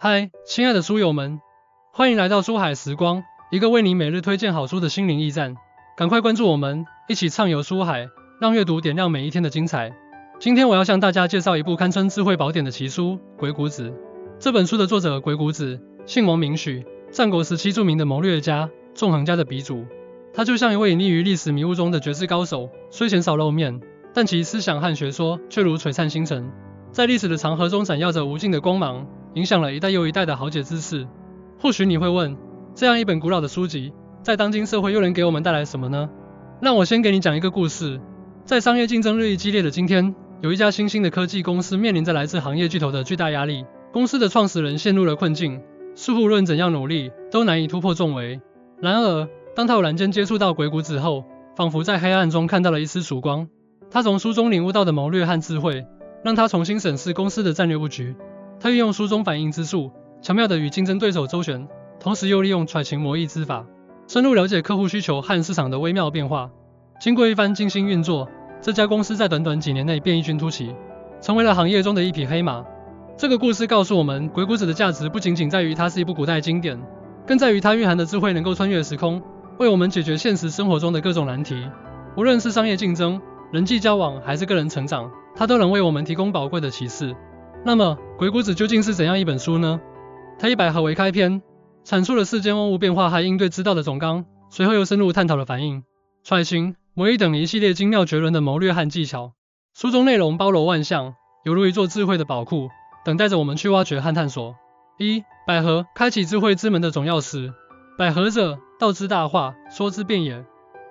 嗨，亲爱的书友们，欢迎来到书海时光，一个为你每日推荐好书的心灵驿站。赶快关注我们，一起畅游书海，让阅读点亮每一天的精彩。今天我要向大家介绍一部堪称智慧宝典的奇书《鬼谷子》。这本书的作者鬼谷子，姓王名许，战国时期著名的谋略家、纵横家的鼻祖。他就像一位隐匿于历史迷雾中的绝世高手，虽鲜少露面，但其思想和学说却如璀璨星辰，在历史的长河中闪耀着无尽的光芒，影响了一代又一代的豪杰之士。或许你会问，这样一本古老的书籍，在当今社会又能给我们带来什么呢？让我先给你讲一个故事。在商业竞争日益激烈的今天，有一家新兴的科技公司面临着来自行业巨头的巨大压力，公司的创始人陷入了困境，似乎无论怎样努力，都难以突破重围。然而，当他偶然间接触到鬼谷子后，仿佛在黑暗中看到了一丝曙光。他从书中领悟到的谋略和智慧，让他重新审视公司的战略布局。他运用书中反应之术，巧妙地与竞争对手周旋，同时又利用揣情谋议之法，深入了解客户需求和市场的微妙变化。经过一番精心运作，这家公司在短短几年内便异军突起，成为了行业中的一匹黑马。这个故事告诉我们，鬼谷子的价值不仅仅在于它是一部古代经典，更在于它蕴含的智慧能够穿越时空，为我们解决现实生活中的各种难题。无论是商业竞争、人际交往还是个人成长，它都能为我们提供宝贵的启示。那么，鬼谷子究竟是怎样一本书呢？它以百合为开篇，阐述了世间万物变化和应对之道的总纲，随后又深入探讨了反应、揣情、谋议等一系列精妙绝伦的谋略和技巧。书中内容包罗万象，犹如一座智慧的宝库，等待着我们去挖掘和探索。1. 百合，开启智慧之门的总钥匙。百合者，道之大化，说之变也。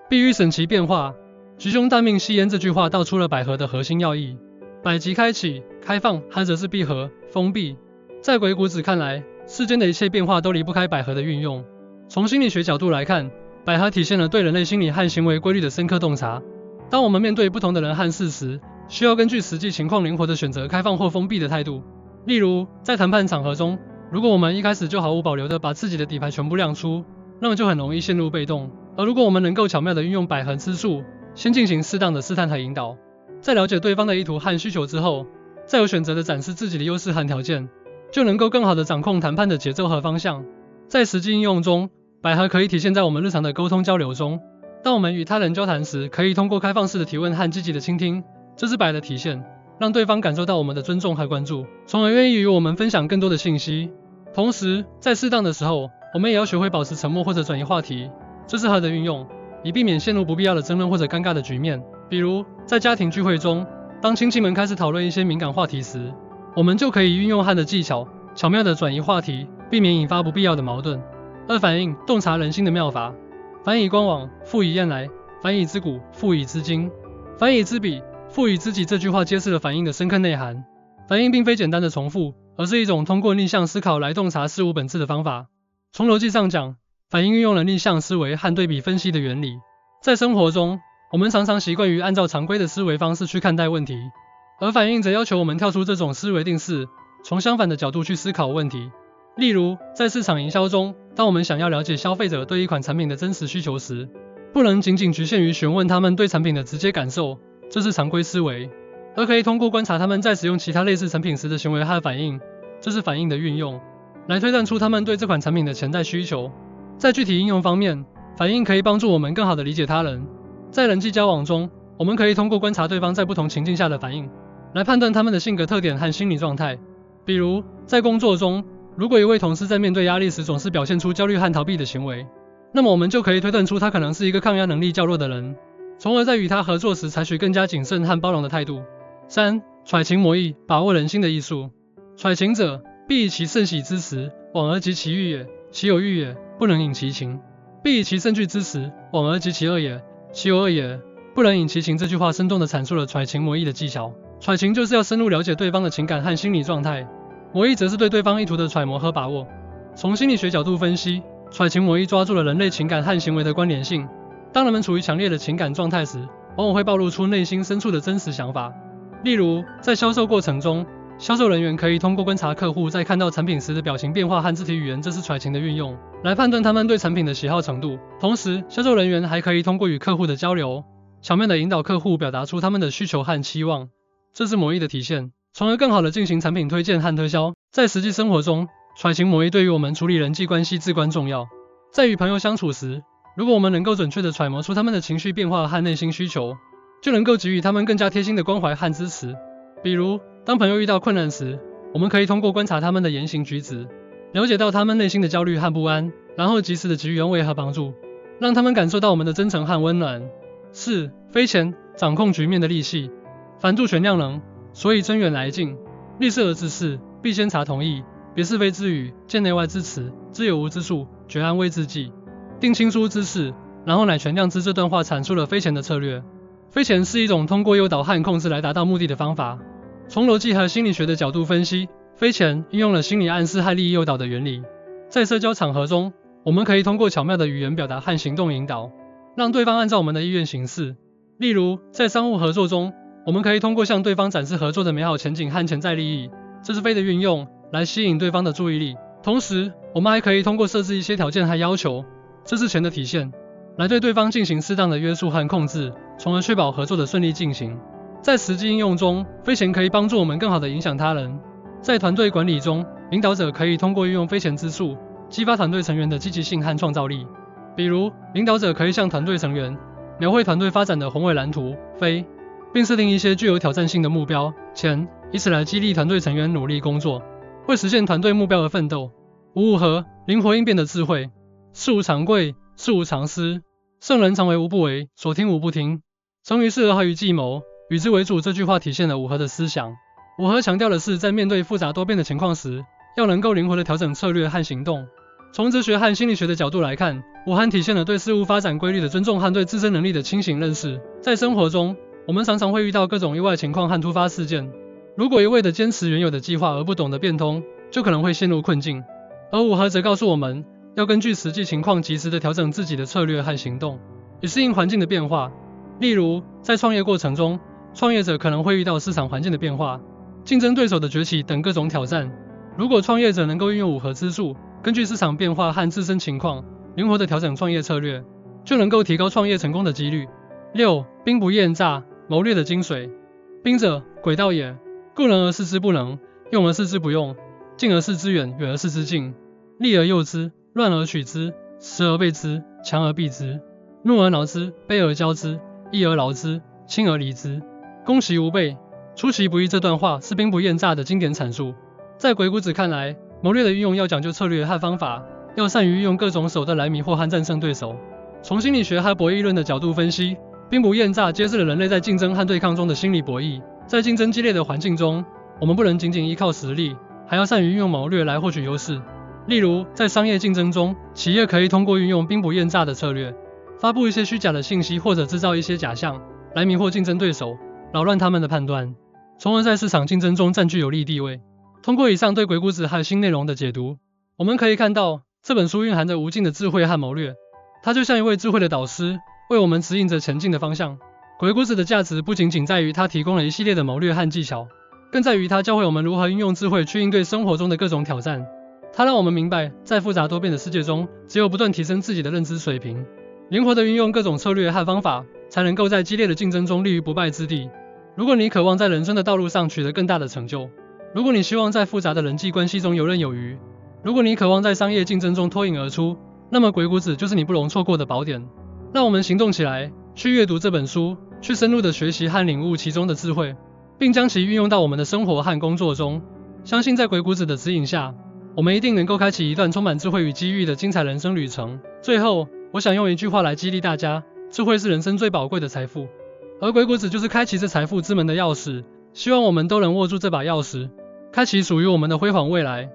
必欲审其变化。橘兄但命吸烟这句话道出了百合的核心要义。百即开启、开放，和则是闭合、封闭。在鬼谷子看来，世间的一切变化都离不开百合的运用。从心理学角度来看，百合体现了对人类心理和行为规律的深刻洞察。当我们面对不同的人和事时，需要根据实际情况灵活地选择开放或封闭的态度。例如，在谈判场合中，如果我们一开始就毫无保留地把自己的底牌全部亮出，那么就很容易陷入被动。而如果我们能够巧妙地运用百合之术，先进行适当的试探和引导，在了解对方的意图和需求之后，再有选择地展示自己的优势和条件，就能够更好地掌控谈判的节奏和方向。在实际应用中，百合可以体现在我们日常的沟通交流中。当我们与他人交谈时，可以通过开放式的提问和积极的倾听，这是百合的体现，让对方感受到我们的尊重和关注，从而愿意与我们分享更多的信息。同时，在适当的时候，我们也要学会保持沉默或者转移话题，这是和的运用，以避免陷入不必要的争论或者尴尬的局面。比如，在家庭聚会中，当亲戚们开始讨论一些敏感话题时，我们就可以运用和的技巧，巧妙地转移话题，避免引发不必要的矛盾。2. 反应，洞察人心的妙法。反以观往，复以验来，反以知古，复以知今，反以知彼，复以知己。这句话揭示了反应的深刻内涵。反应并非简单的重复，而是一种通过逆向思考来洞察事物本质的方法。从逻辑上讲，反应运用了逆向思维和对比分析的原理。在生活中，我们常常习惯于按照常规的思维方式去看待问题，而反应则要求我们跳出这种思维定式，从相反的角度去思考问题。例如，在市场营销中，当我们想要了解消费者对一款产品的真实需求时，不能仅仅局限于询问他们对产品的直接感受，这是常规思维，而可以通过观察他们在使用其他类似产品时的行为和反应，这是反应的运用，来推断出他们对这款产品的潜在需求。在具体应用方面，反应可以帮助我们更好地理解他人。在人际交往中，我们可以通过观察对方在不同情境下的反应，来判断他们的性格特点和心理状态。比如，在工作中，如果一位同事在面对压力时总是表现出焦虑和逃避的行为，那么我们就可以推断出他可能是一个抗压能力较弱的人，从而在与他合作时采取更加谨慎和包容的态度。3. 揣情谋议，把握人心的艺术。揣情者，必以其甚喜之时，往而及其欲也。其有欲也，不能引其情。必以其甚惧之时，往而及其恶也。其有恶也，不能引其情。这句话生动地阐述了揣情谋议的技巧。揣情就是要深入了解对方的情感和心理状态，谋议则是对对方意图的揣摩和把握。从心理学角度分析，揣情谋议抓住了人类情感和行为的关联性。当人们处于强烈的情感状态时，往往会暴露出内心深处的真实想法。例如，在销售过程中，销售人员可以通过观察客户在看到产品时的表情变化和肢体语言，这是揣情的运用，来判断他们对产品的喜好程度。同时，销售人员还可以通过与客户的交流，巧妙地引导客户表达出他们的需求和期望，这是谋议的体现，从而更好地进行产品推荐和推销。在实际生活中，揣情谋意对于我们处理人际关系至关重要。在与朋友相处时，如果我们能够准确地揣摩出他们的情绪变化和内心需求，就能够给予他们更加贴心的关怀和支持。比如，当朋友遇到困难时，我们可以通过观察他们的言行举止，了解到他们内心的焦虑和不安，然后及时的给予安慰和帮助，让他们感受到我们的真诚和温暖。4. 非钱，掌控局面的利器，凡助权量能，所以真远来近。立事而治事，必先察同意，别是非之语，见内外之词，知有无之术，决安危之计，定亲疏之事，然后乃权量之。这段话阐述了非钱的策略。非钱是一种通过诱导和控制来达到目的的方法。从逻辑和心理学的角度分析，非钱运用了心理暗示和利益诱导的原理。在社交场合中，我们可以通过巧妙的语言表达和行动引导，让对方按照我们的意愿行事。例如，在商务合作中，我们可以通过向对方展示合作的美好前景和潜在利益，这是非的运用，来吸引对方的注意力。同时，我们还可以通过设置一些条件和要求，这是钱的体现，来对对方进行适当的约束和控制，从而确保合作的顺利进行。在实际应用中，非钱可以帮助我们更好地影响他人。在团队管理中，领导者可以通过运用非钱之术，激发团队成员的积极性和创造力。比如，领导者可以向团队成员描绘团队发展的宏伟蓝图，并设定一些具有挑战性的目标，以此来激励团队成员努力工作，为实现团队目标而奋斗。五和，灵活应变的智慧。事无常贵，事无常失，圣人常为无不为，所听无不听。成于事而合于计谋，与之为主。这句话体现了五和的思想。五和强调的是，在面对复杂多变的情况时，要能够灵活地调整策略和行动。从哲学和心理学的角度来看，五和体现了对事物发展规律的尊重和对自身能力的清醒认识。在生活中，我们常常会遇到各种意外情况和突发事件，如果一味地坚持原有的计划而不懂得变通，就可能会陷入困境。而五和则告诉我们，要根据实际情况及时地调整自己的策略和行动，以适应环境的变化。例如，在创业过程中，创业者可能会遇到市场环境的变化、竞争对手的崛起等各种挑战。如果创业者能够运用五和之术，根据市场变化和自身情况，灵活地调整创业策略，就能够提高创业成功的几率。6. 兵不厌诈，谋略的精髓。兵者，诡道也，故能而示之不能，用而示之不用，近而示之远，远而示之近，利而诱之，乱而取之，时而备之，强而避之，怒而恼之，悲而骄之，义而劳之，轻而离之，攻其无备，出其不意。这段话是兵不厌诈的经典阐述。在鬼谷子看来，谋略的运用要讲究策略和方法，要善于运用各种手段来迷惑和战胜对手。从心理学和博弈论的角度分析，兵不厌诈揭示了人类在竞争和对抗中的心理博弈。在竞争激烈的环境中，我们不能仅仅依靠实力，还要善于运用谋略来获取优势。例如，在商业竞争中，企业可以通过运用兵不厌诈的策略，发布一些虚假的信息或者制造一些假象，来迷惑竞争对手，扰乱他们的判断，从而在市场竞争中占据有利地位。通过以上对鬼谷子和新内容的解读，我们可以看到这本书蕴含着无尽的智慧和谋略，它就像一位智慧的导师，为我们指引着前进的方向。鬼谷子的价值不仅仅在于他提供了一系列的谋略和技巧，更在于他教会我们如何运用智慧去应对生活中的各种挑战。他让我们明白，在复杂多变的世界中，只有不断提升自己的认知水平，灵活地运用各种策略和方法，才能够在激烈的竞争中立于不败之地。如果你渴望在人生的道路上取得更大的成就，如果你希望在复杂的人际关系中游刃有余，如果你渴望在商业竞争中脱颖而出，那么鬼谷子就是你不容错过的宝典。让我们行动起来，去阅读这本书，去深入地学习和领悟其中的智慧，并将其运用到我们的生活和工作中。相信在鬼谷子的指引下，我们一定能够开启一段充满智慧与机遇的精彩人生旅程。最后，我想用一句话来激励大家：智慧是人生最宝贵的财富，而鬼谷子就是开启这财富之门的钥匙。希望我们都能握住这把钥匙，开启属于我们的辉煌未来。